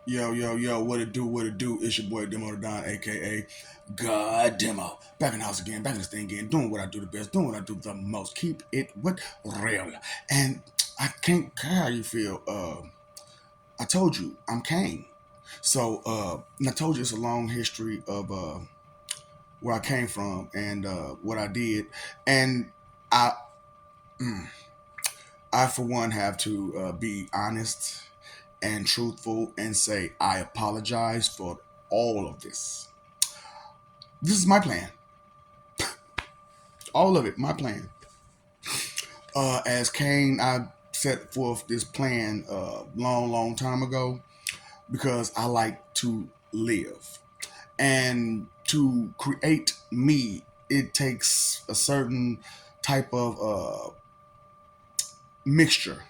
Yo, yo, yo, what it do, what it do? It's your boy Demo the Don, aka God Demo. Back in the house again, back in this thing again, doing what I do the best, doing what I do the most. Keep it what real. And I can't care how you feel. I told you, I'm Kane. So and I told you it's a long history of where I came from and what I did. And I mm, I for one have to be honest and truthful and say I apologize for all of this. This is my plan. All of it, my plan. As Kane, I set forth this plan long, long time ago because I like to live. And to create me, it takes a certain type of mixture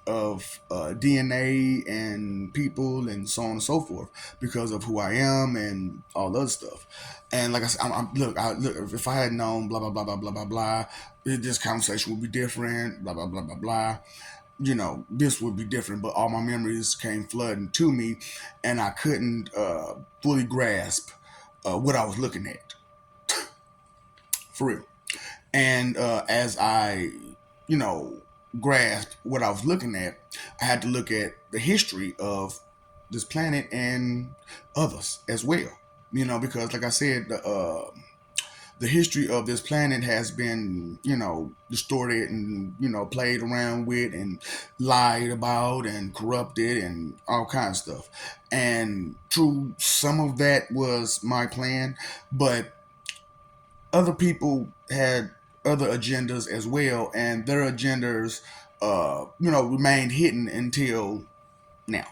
of DNA and people and so on and so forth because of who I am and all the other stuff. And like I said, look, if I had known blah blah blah blah blah blah blah, this conversation would be different. Blah blah blah blah blah. This would be different. But all my memories came flooding to me, and I couldn't fully grasp what I was looking at for real. And as I, you know, grasped what I was looking at, I had to look at the history of this planet and others as well. Because like I said, the history of this planet has been, distorted and, played around with and lied about and corrupted and all kinds of stuff. And true, some of that was my plan, but other people had other agendas as well, and their agendas, remained hidden until now.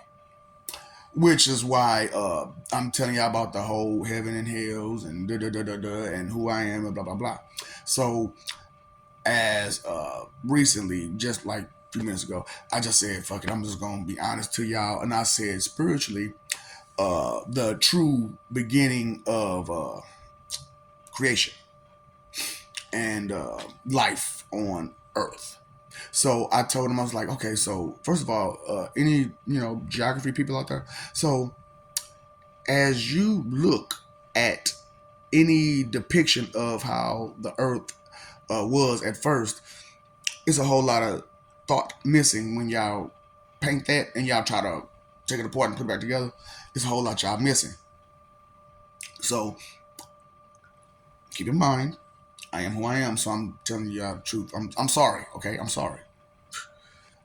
Which is why I'm telling you about the whole heaven and hells and da da da da da and who I am and blah blah blah. So as recently, just like a few minutes ago, I just said, "Fuck it," I'm just gonna be honest to y'all, and I said spiritually, the true beginning of creation and life on Earth. So I told him, I was like, okay, so first of all, any geography people out there, so as you look at any depiction of how the Earth was at first, it's a whole lot of thought missing when y'all paint that and y'all try to take it apart and put it back together. It's a whole lot y'all missing. So keep in mind, I am who I am, so I'm telling y'all the truth. I'm sorry, okay? I'm sorry.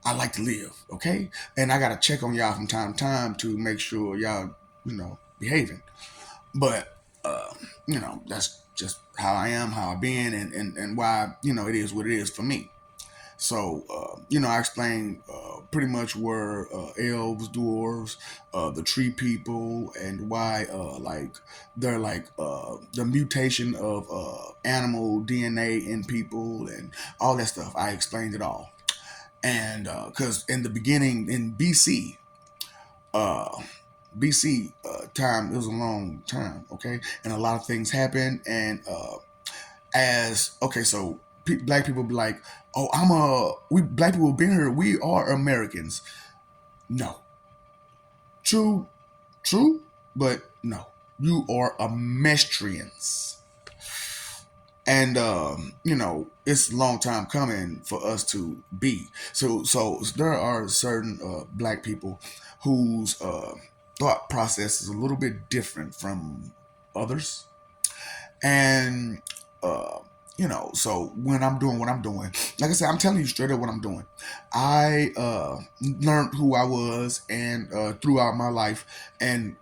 I like to live, okay? And I gotta check on y'all from time to time to make sure y'all, behaving. But that's just how I am, how I've been, and why, it is what it is for me. So, I explained pretty much where elves, dwarves, the tree people, and why, they're like the mutation of animal DNA in people and all that stuff. I explained it all. And because in the beginning, in uh, BC time, it was a long time, okay? And a lot of things happened. And so black people be like, oh, we black people have been here, we are Americans. No. True, true, but no. You are Amestrians. And it's a long time coming for us to be. So there are certain black people whose thought process is a little bit different from others. And uh, so when I'm doing what I'm doing, like I said, I'm telling you straight up what I'm doing. I learned who I was and throughout my life, and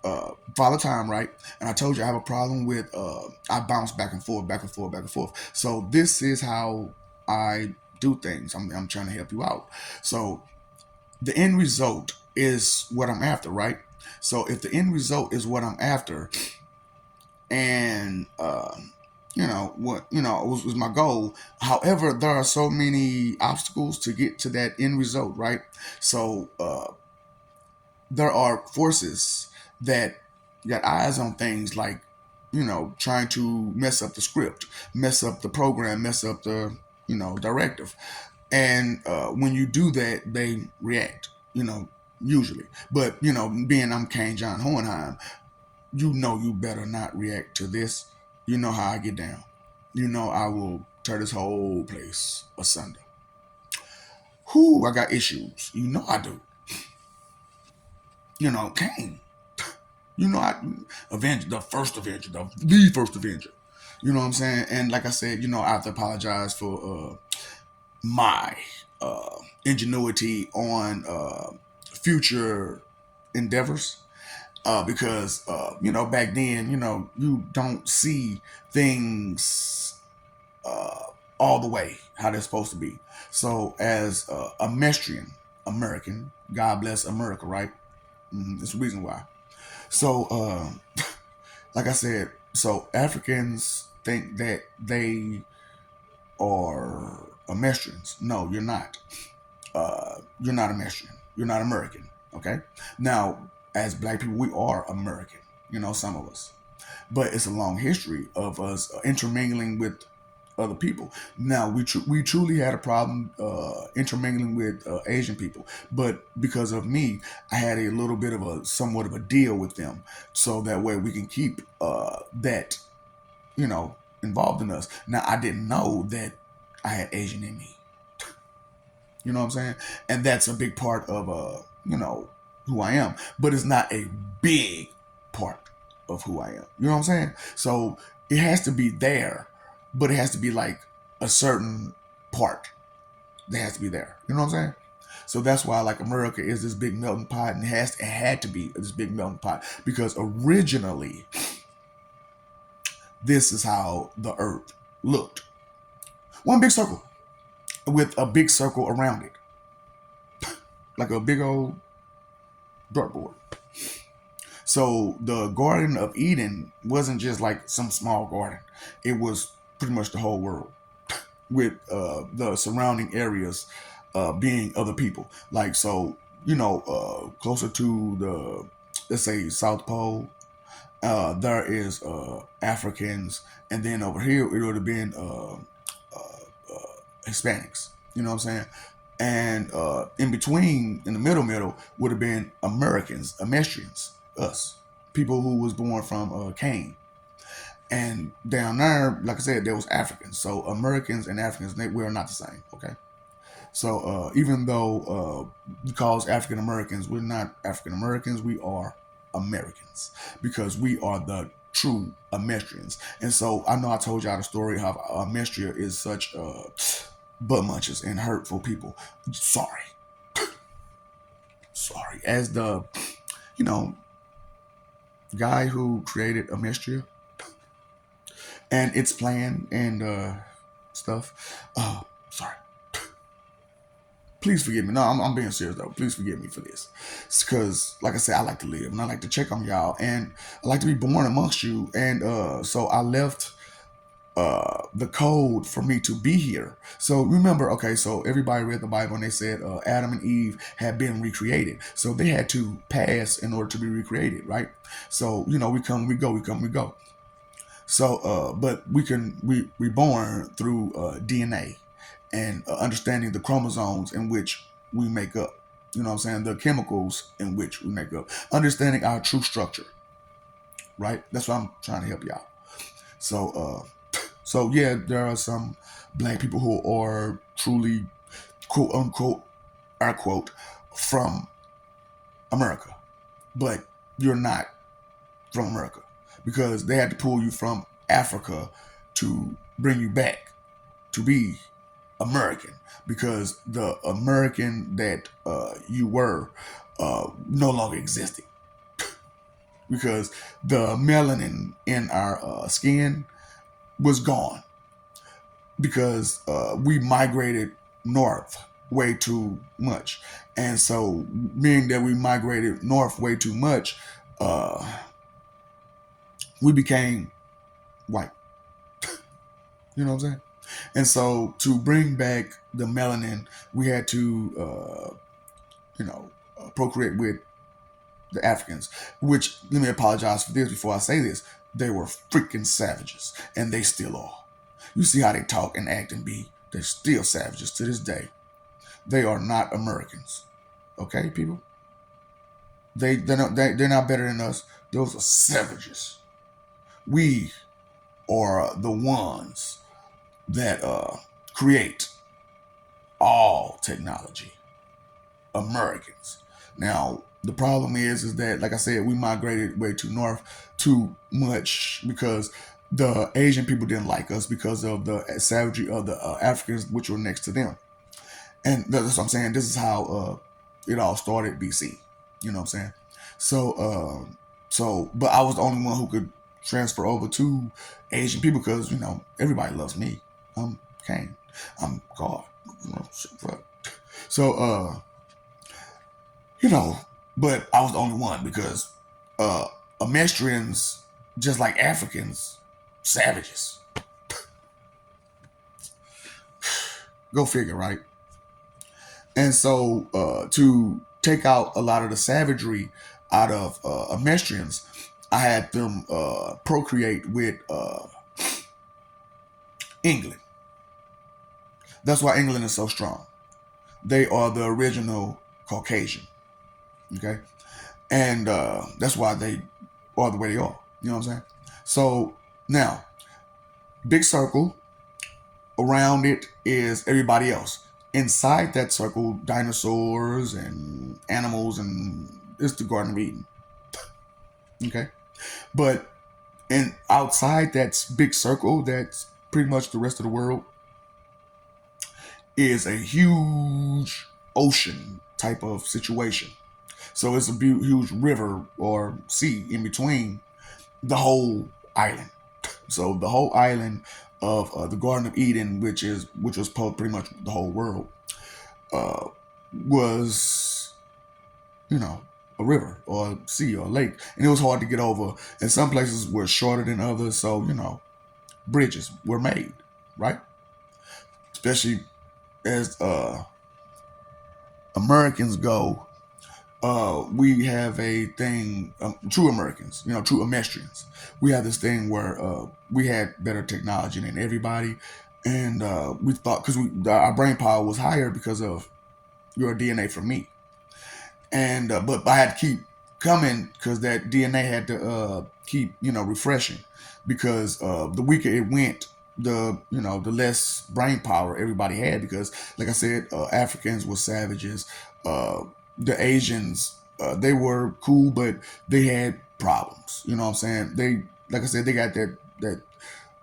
Father Time, right? And I told you I have a problem with I bounce back and forth, back and forth, back and forth. So this is how I do things. I'm trying to help you out. So the end result is what I'm after, right? So if the end result is what I'm after, and what was my goal. However, there are so many obstacles to get to that end result, right? So there are forces that got eyes on things like trying to mess up the script, mess up the program, mess up the directive. And when you do that, they react. usually. But being I'm Kane John Hohenheim, you better not react to this. You know how I get down. I will tear this whole place asunder. Whoo, I got issues. I do. Kane. I Avenger, the first Avenger, the first Avenger. You know what I'm saying? And like I said, I have to apologize for my ingenuity on future endeavors. Because back then, you don't see things all the way how they're supposed to be. So as a Mestrian American, God bless America, right? That's the reason why. So, like I said, so Africans think that they are Mestrians. No, you're not. You're not a Mestrian. You're not American. Okay. Now, as Black people, we are American. Some of us, but it's a long history of us intermingling with other people. Now we truly had a problem intermingling with Asian people, but because of me, I had a little bit of a somewhat of a deal with them, so that way we can keep that involved in us. Now I didn't know that I had Asian in me. You know what I'm saying? And that's a big part of who I am, but it's not a big part of who I am. You know what I'm saying? So it has to be there, but it has to be like a certain part that has to be there. You know what I'm saying? So that's why like America is this big melting pot, and it had to be this big melting pot because originally this is how the earth looked. One big circle with a big circle around it. Like a big old dartboard. So the Garden of Eden wasn't just like some small garden. It was pretty much the whole world with the surrounding areas being other people. Like, so, closer to the, let's say, South Pole, there is Africans. And then over here, it would have been Hispanics. You know what I'm saying? And in between, in the middle, would have been Americans, Amestrians, us, people who was born from Cain. And down there, like I said, there was Africans. So Americans and Africans, we are not the same. Okay. So even though we call us African Americans, we're not African Americans. We are Americans because we are the true Amestrians. And so I know I told y'all the story how Amestria is such butt munchers and hurtful people. Sorry. Sorry. As the, you know, guy who created Amestria and its plan and stuff. Sorry. Please forgive me. No, I'm being serious though. Please forgive me for this. It's because, like I said, I like to live and I like to check on y'all and I like to be born amongst you. And so I left the code for me to be here. So remember, okay, so everybody read the Bible and they said Adam and Eve had been recreated. So they had to pass in order to be recreated, right? So, you know, we come, we go, we come, we go. So, but we born through DNA and understanding the chromosomes in which we make up. You know what I'm saying? The chemicals in which we make up. Understanding our true structure, right? That's what I'm trying to help y'all. So yeah, there are some black people who are truly quote unquote, air quote, from America, but you're not from America because they had to pull you from Africa to bring you back to be American because the American that you were no longer existed because the melanin in our skin was gone because we migrated north way too much. And so, being that we migrated north way too much, we became white. You know what I'm saying? And so, to bring back the melanin, we had to, procreate with the Africans, which, let me apologize for this before I say this, they were freaking savages, and they still are. You see how they talk and act and be. They're still savages to this day. They are not Americans. Okay, people? They're not better than us. Those are savages. We are the ones that create all technology. Americans. Now the problem is that, like I said, we migrated way too north too much because the Asian people didn't like us because of the savagery of the Africans which were next to them. And that's what I'm saying. This is how it all started, BC. You know what I'm saying? So, but I was the only one who could transfer over to Asian people because everybody loves me. I'm Cain. I'm God. So, you know, but I was the only one because Amestrians, just like Africans, savages. Go figure, right? And so to take out a lot of the savagery out of Amestrians, I had them procreate with England. That's why England is so strong. They are the original Caucasian. Okay, and that's why they are the way they are. You know what I'm saying? So now, big circle around it is everybody else. Inside that circle, dinosaurs and animals, and it's the Garden of Eden. Okay, but and outside that big circle, that's pretty much the rest of the world, is a huge ocean type of situation. So it's a huge river or sea in between the whole island. So the whole island of the Garden of Eden, which was pretty much the whole world, uh, was a river or a sea or a lake, and it was hard to get over. And some places were shorter than others, so bridges were made, right? Especially as Americans go, we have a thing, true Americans, true Amestrians. We have this thing where we had better technology than everybody, and we thought because our brain power was higher because of your DNA from me, and but I had to keep coming because that DNA had to keep refreshing because the weaker it went, the less brain power everybody had because, like I said, Africans were savages. The Asians, they were cool, but they had problems. You know what I'm saying? They, like I said, they got that.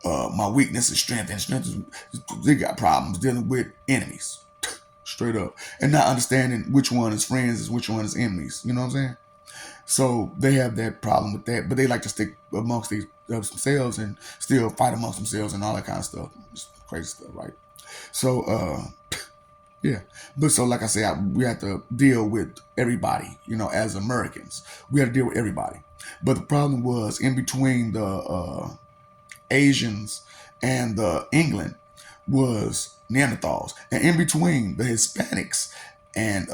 My weakness is strength, and strength is they got problems dealing with enemies, straight up, and not understanding which one is friends and which one is enemies. You know what I'm saying? So they have that problem with that, but they like to stick amongst themselves and still fight amongst themselves and all that kind of stuff. It's crazy stuff, right? So yeah, but so like I said, we have to deal with everybody. As Americans, we had to deal with everybody. But the problem was in between the Asians and the England was Neanderthals, and in between the Hispanics and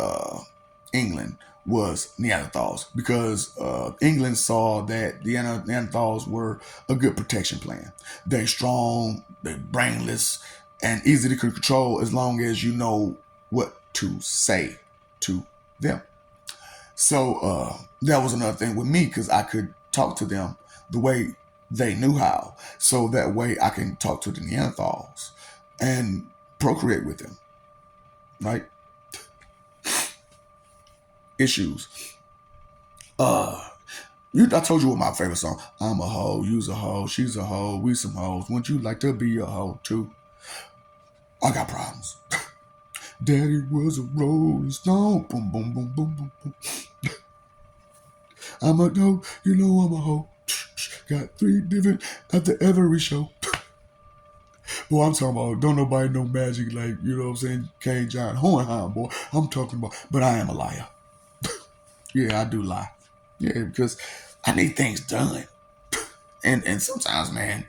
England was Neanderthals because England saw that the Neanderthals were a good protection plan. They're strong, they're brainless, and easy to control as long as you know what to say to them. So that was another thing with me because I could talk to them the way they knew how. So that way I can talk to the Neanderthals and procreate with them, right? Issues. Uh, I told you what my favorite song. I'm a hoe, you's a hoe, she's a hoe, we some hoes. Wouldn't you like to be a hoe too? I got problems. Daddy was a rolling stone. Boom, boom, boom, boom, boom, boom. I'm a hoe, I'm a hoe. Got 3 different after every show. Boy, I'm talking about don't nobody know magic like, what I'm saying, King John Hohenheim, boy. I'm talking about, but I am a liar. Yeah, I do lie. Yeah, because I need things done. And sometimes, man,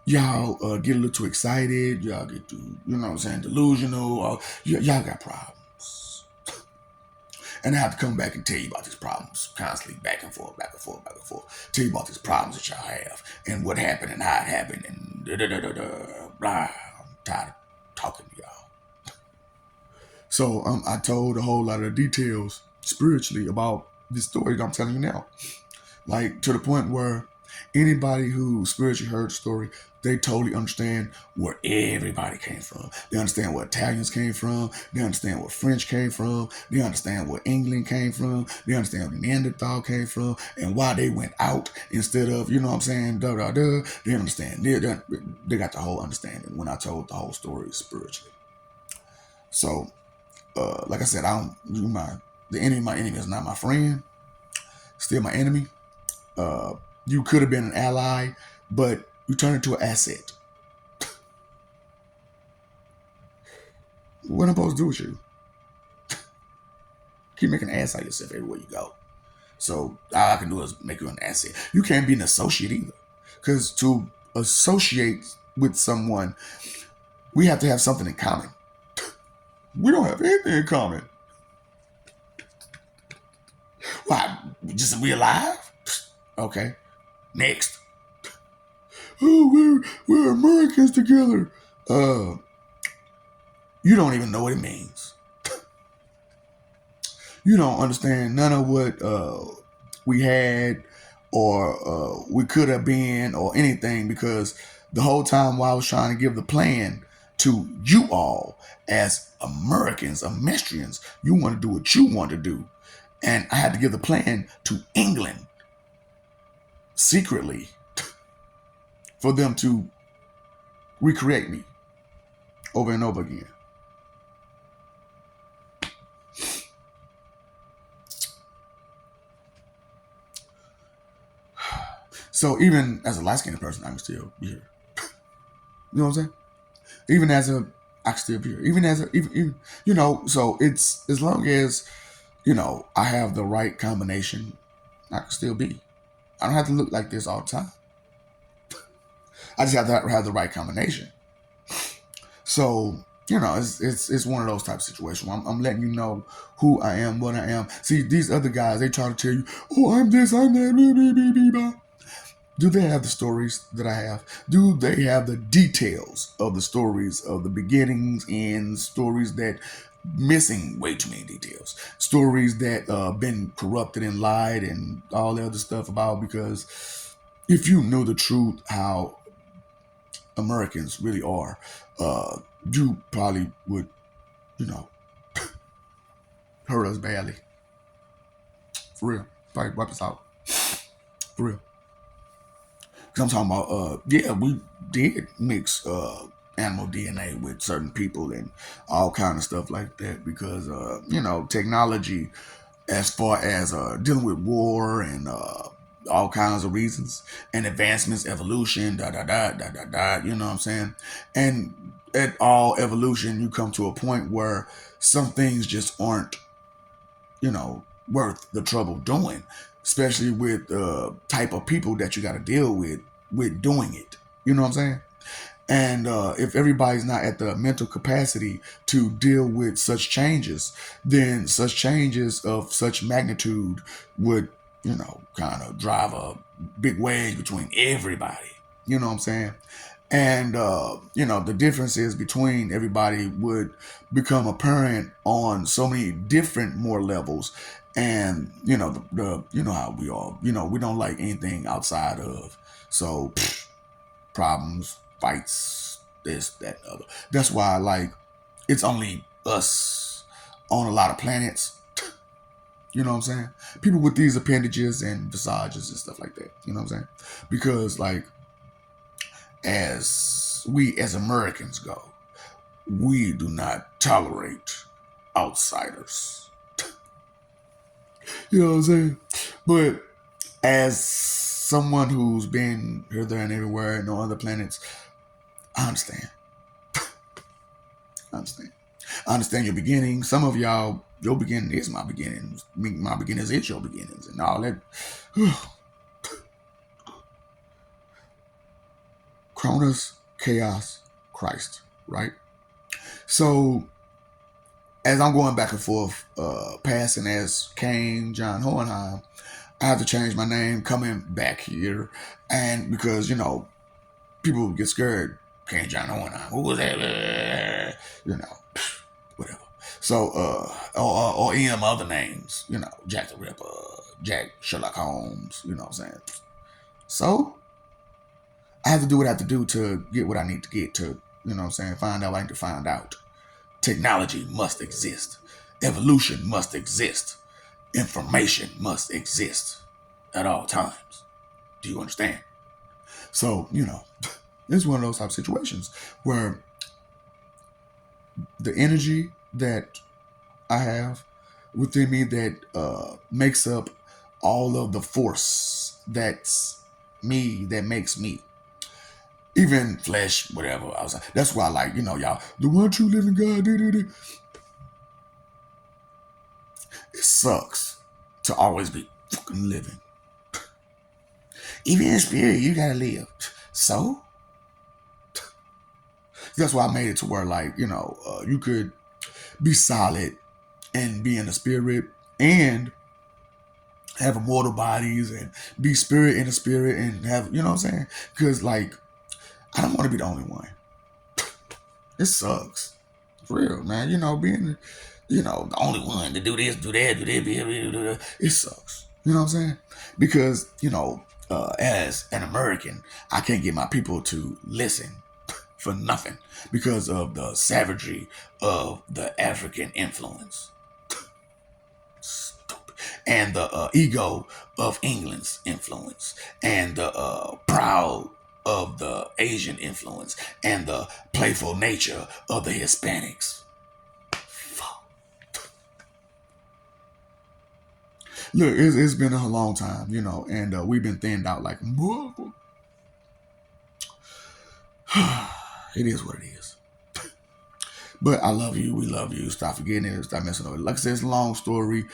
y'all get a little too excited. Y'all get too, delusional. Y'all got problems. And I have to come back and tell you about these problems constantly, back and forth, back and forth, back and forth. Tell you about these problems that y'all have and what happened and how it happened and blah. I'm tired of talking to y'all. So I told a whole lot of details spiritually about this story that I'm telling you now. Like to the point where anybody who spiritually heard the story, they totally understand where everybody came from. They understand where Italians came from. They understand where French came from. They understand where England came from. They understand where Neanderthal came from and why they went out instead of, you know what I'm saying, da da da. They understand. They got the whole understanding when I told the whole story spiritually. So, like I said, I don't my enemy is not my friend, still my enemy. Uh, you could have been an ally, but you turned into an asset. What am I supposed to do with you? Keep making an ass out of yourself everywhere you go. So all I can do is make you an asset. You can't be an associate either. Because to associate with someone, we have to have something in common. We don't have anything in common. Why? Just we alive? Okay. Next. Oh, we're Americans together. You don't even know what it means. You don't understand none of what we had or we could have been or anything, because the whole time while I was trying to give the plan to you all as Americans, Amestrians, you want to do what you want to do. And I had to give the plan to England secretly for them to recreate me over and over again. So even as a light-skinned person, I can still be here. You know what I'm saying? Even as a, I can still be here. Even as a, even you know. So it's as long as I have the right combination, I can still be. I don't have to look like this all the time. I just have to have the right combination. So it's one of those type of situations. I'm letting you know who I am, what I am. See, these other guys, they try to tell you, oh, I'm this, I'm that, blah, blah, blah, blah, blah. Do they have the stories that I have? Do they have the details of the stories of the beginnings and stories that missing way too many details? Stories that been corrupted and lied and all the other stuff about, because if you knew the truth, how Americans really are, you probably would, you know, hurt us badly. For real. Probably wipe us out. For real. Because I'm talking about, yeah, we did mix animal DNA with certain people and all kind of stuff like that. Because, technology, as far as dealing with war and all kinds of reasons and advancements, evolution, da da da da da da. You know what I'm saying? And at all evolution, you come to a point where some things just aren't, worth the trouble doing, especially with the type of people that you got to deal with doing it. You know what I'm saying? And if everybody's not at the mental capacity to deal with such changes, then such changes of such magnitude would, kind of drive a big wedge between everybody. You know what I'm saying? And, the differences between everybody would become apparent on so many different more levels. And, you know how we all, we don't like anything outside of. So, problems, fights, this, that, and other. That's why, it's only us on a lot of planets. You know what I'm saying? People with these appendages and visages and stuff like that. You know what I'm saying? Because, as we as Americans go, we do not tolerate outsiders. You know what I'm saying? But as someone who's been here, there, and everywhere and on other planets, I understand. I understand. I understand your beginning. Some of y'all, your beginning is my beginnings. My beginnings is your beginnings, and all that. Cronus, chaos, Christ, right? So, as I'm going back and forth, passing as Cain, John Hohenheim, I have to change my name coming back here. And because, people get scared. Cain, John Hohenheim. Who was that? Whatever. So, or any of them other names, Jack the Ripper, Jack Sherlock Holmes, you know what I'm saying? So, I have to do what I have to do to get what I need to get to, you know what I'm saying? Find out what I need to find out. Technology must exist. Evolution must exist. Information must exist at all times. Do you understand? So, it's one of those type of situations where the energy that I have within me that makes up all of the force that's me, that makes me. Even flesh, whatever. That's why I like, y'all, the one true living God. It sucks to always be fucking living. Even in spirit, you gotta live. So that's why I made it to where, like, you could be solid and be in the spirit and have immortal bodies and be spirit in the spirit and have, you know what I'm saying? Because, like, I don't want to be the only one. It sucks. For real, man. Being, the only one to do this, do that, do that, do that. It sucks. You know what I'm saying? Because, as an American, I can't get my people to listen for nothing because of the savagery of the African influence. Stupid. And the ego of England's influence. And the proud of the Asian influence. And the playful nature of the Hispanics. Fuck. Look, it's been a long time, and we've been thinned out like mother. It is what it is. But I love you. We love you. Stop forgetting it. Stop messing with it. Like I said, it's a long story.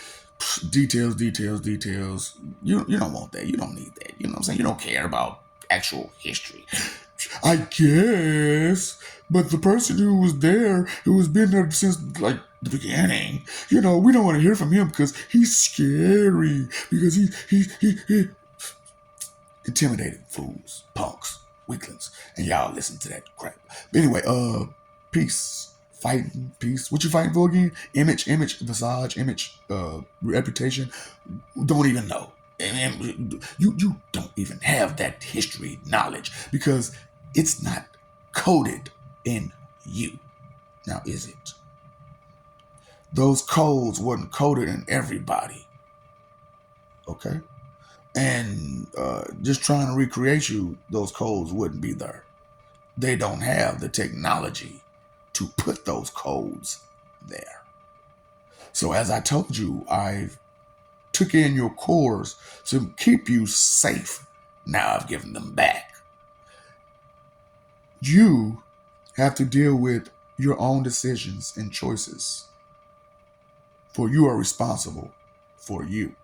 Details. You don't want that. You don't need that. You know what I'm saying? You don't care about actual history. I guess. But the person who was there, who has been there since like the beginning, we don't want to hear from him because he's scary. Because he intimidated fools, punks, weaklings, and y'all listen to that crap. But anyway, peace. Fighting, peace. What you fighting for again? Image, visage, image, reputation. Don't even know. And you don't even have that history knowledge because it's not coded in you. Now, is it? Those codes weren't coded in everybody. Okay? And just trying to recreate you, those codes wouldn't be there. They don't have the technology to put those codes there. So as I told you, I've took in your cores to keep you safe. Now I've given them back. You have to deal with your own decisions and choices. For you are responsible for you.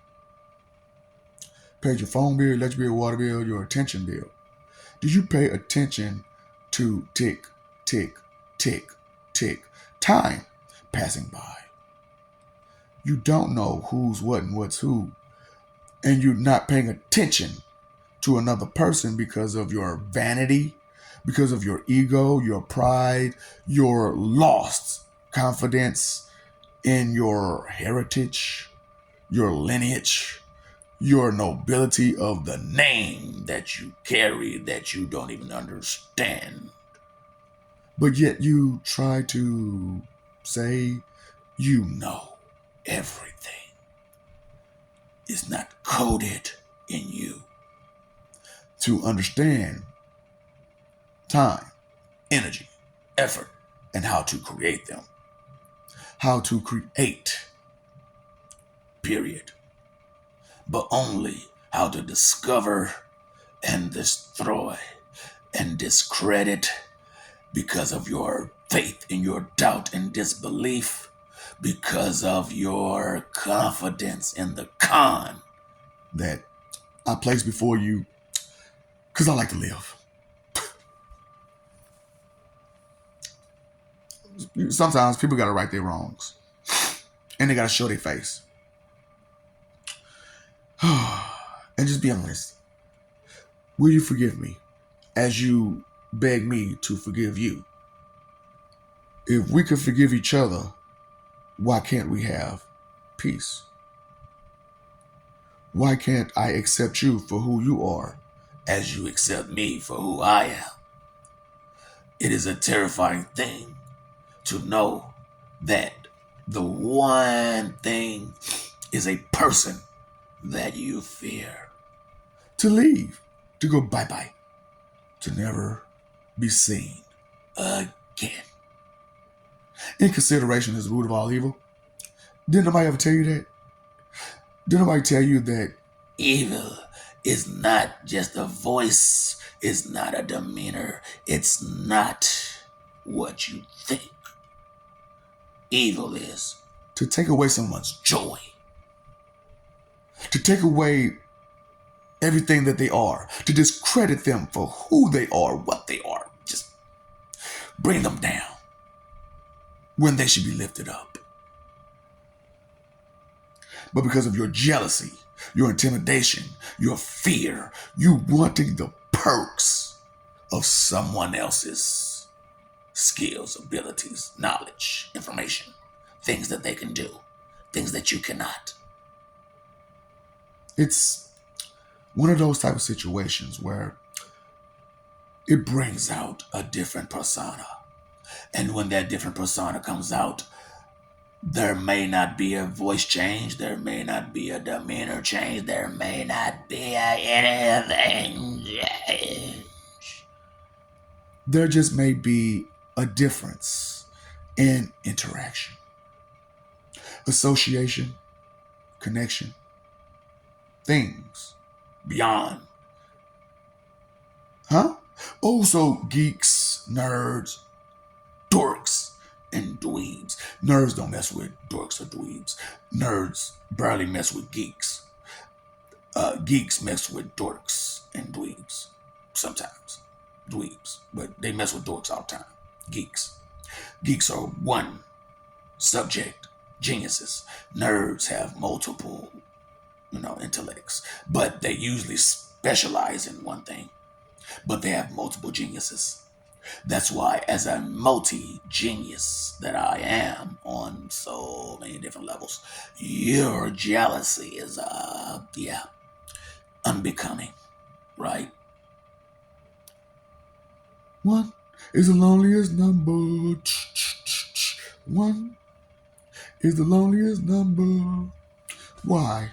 Paid your phone bill, electric bill, water bill, your attention bill. Do you pay attention to tick, tick, tick, tick, time passing by? You don't know who's what and what's who. And you're not paying attention to another person because of your vanity, because of your ego, your pride, your lost confidence in your heritage, your lineage, your nobility of the name that you carry that you don't even understand. But yet you try to say you know everything. It's not coded in you to understand time, energy, effort, and how to create them. How to create, period. But only how to discover and destroy and discredit because of your faith and your doubt and disbelief, because of your confidence in the con that I place before you, because I like to live. Sometimes people got to right their wrongs, and they got to show their face. And just be honest. Will you forgive me as you beg me to forgive you? If we could forgive each other, Why can't we have peace? Why can't I accept you for who you are as you accept me for who I am? It is a terrifying thing to know that the one thing is a person that you fear. To leave, to go bye bye, to never be seen again. Inconsideration is the root of all evil. Didn't nobody ever tell you that? Didn't nobody tell you that evil is not just a voice, it's not a demeanor, it's not what you think. Evil is to take away someone's joy, to take away everything that they are, to discredit them for who they are, what they are, just bring them down when they should be lifted up. But because of your jealousy, your intimidation, your fear, you wanting the perks of someone else's skills, abilities, knowledge, information, things that they can do, things that you cannot. It's one of those type of situations where it brings out a different persona. And when that different persona comes out, there may not be a voice change, there may not be a demeanor change, there may not be anything change. There just may be a difference in interaction, association, connection, things beyond. Also, geeks, nerds, dorks, and dweebs. Nerds don't mess with dorks or dweebs. Nerds barely mess with geeks. Geeks mess with dorks and dweebs. Sometimes. Dweebs. But they mess with dorks all the time. Geeks. Geeks are one subject. Geniuses. Nerds have multiple, intellects. But they usually specialize in one thing. But they have multiple geniuses. That's why, as a multi-genius that I am on so many different levels, your jealousy is, unbecoming, right? One is the loneliest number. One is the loneliest number. Why?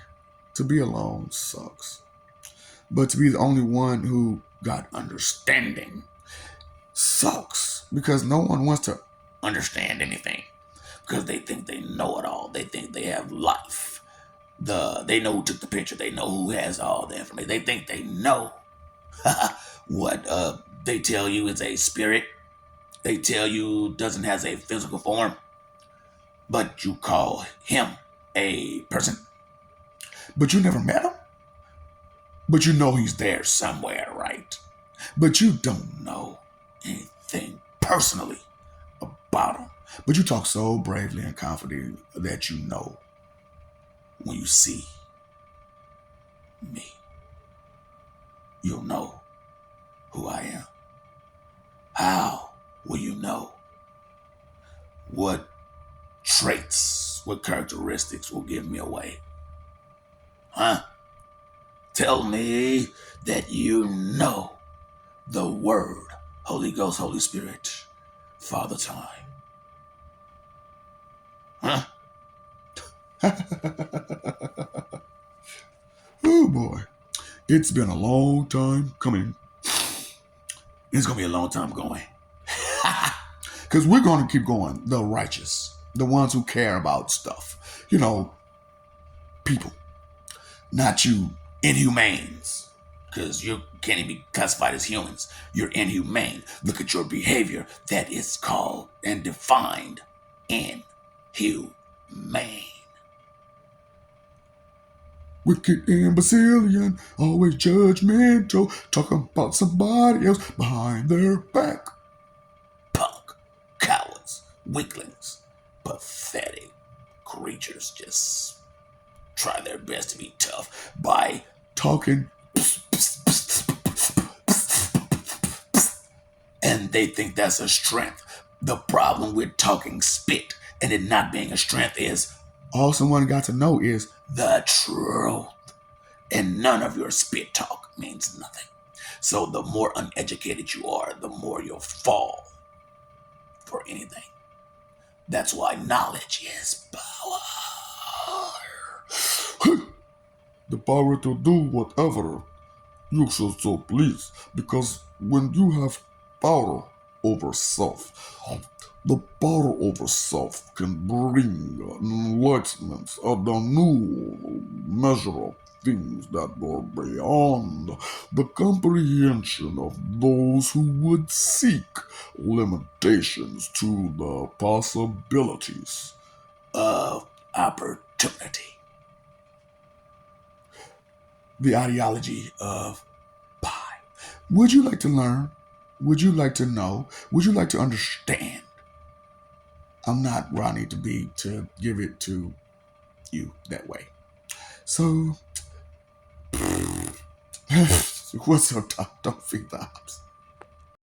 To be alone sucks. But to be the only one who got understanding sucks, because no one wants to understand anything, because they think they know it all. They think they have life. They know who took the picture. They know who has all the information. They think they know what they tell you is a spirit. They tell you doesn't have a physical form, but you call him a person. But you never met him. But you know he's there somewhere, right? But you don't know anything personally about him. But you talk so bravely and confidently that you know when you see me, you'll know who I am. How will you know? What traits, what characteristics will give me away? Tell me that you know the Word, Holy Ghost, Holy Spirit, Father Time. Oh boy, it's been a long time coming. It's gonna be a long time going. Because we're gonna keep going. The righteous, the ones who care about stuff. People. Not you inhumanes. Because you can't even be classified as humans. You're inhumane. Look at your behavior. That is called and defined inhumane. Wicked imbecilian, always judgmental, talking about somebody else behind their back. Punk, cowards, weaklings, pathetic creatures just try their best to be tough by talking. And they think that's a strength. The problem with talking spit And it not being a strength is all someone got to know is the truth. And none of your spit talk means nothing. So the more uneducated you are, the more you'll fall for anything. That's why knowledge is power. The power to do whatever you should so please, because when you have power over self, the power over self can bring enlightenment and a new measure of things that are beyond the comprehension of those who would seek limitations to the possibilities. Of opportunity. The ideology of pie. Would you like to learn? Would you like to know? Would you like to understand? I'm not where I need to be to give it to you that way. So, what's your top? Don't feed the ops.